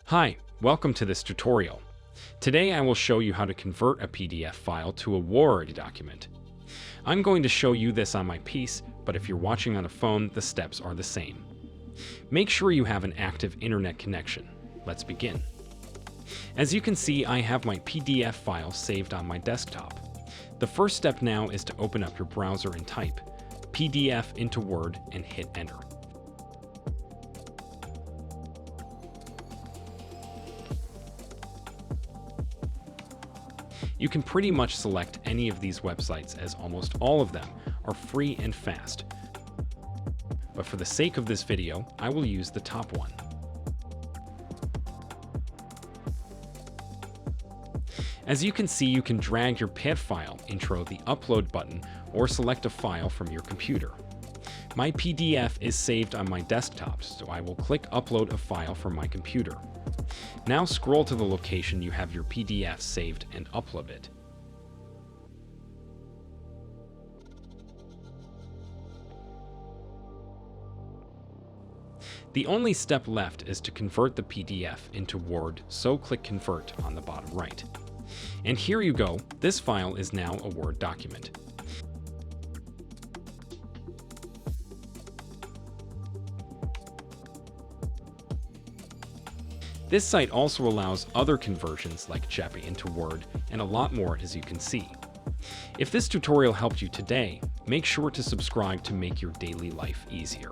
Hi, welcome to this tutorial. Today I will show you how to convert a PDF file to a Word document. I'm going to show you this on my PC, but if you're watching on a phone, the steps are the same. Make sure you have an active internet connection. Let's begin. As you can see, I have my PDF file saved on my desktop. The first step now is to open up your browser and type PDF into Word and hit enter. You can pretty much select any of these websites as almost all of them are free and fast. But for the sake of this video, I will use the top one. As you can see, you can drag your PDF file, intro the upload button, or select a file from your computer. My PDF is saved on my desktop, so I will click upload a file from my computer. Now scroll to the location you have your PDF saved and upload it. The only step left is to convert the PDF into Word, so click Convert on the bottom right. And here you go, this file is now a Word document. This site also allows other conversions like JPG into Word and a lot more, as you can see. If this tutorial helped you today, make sure to subscribe to make your daily life easier.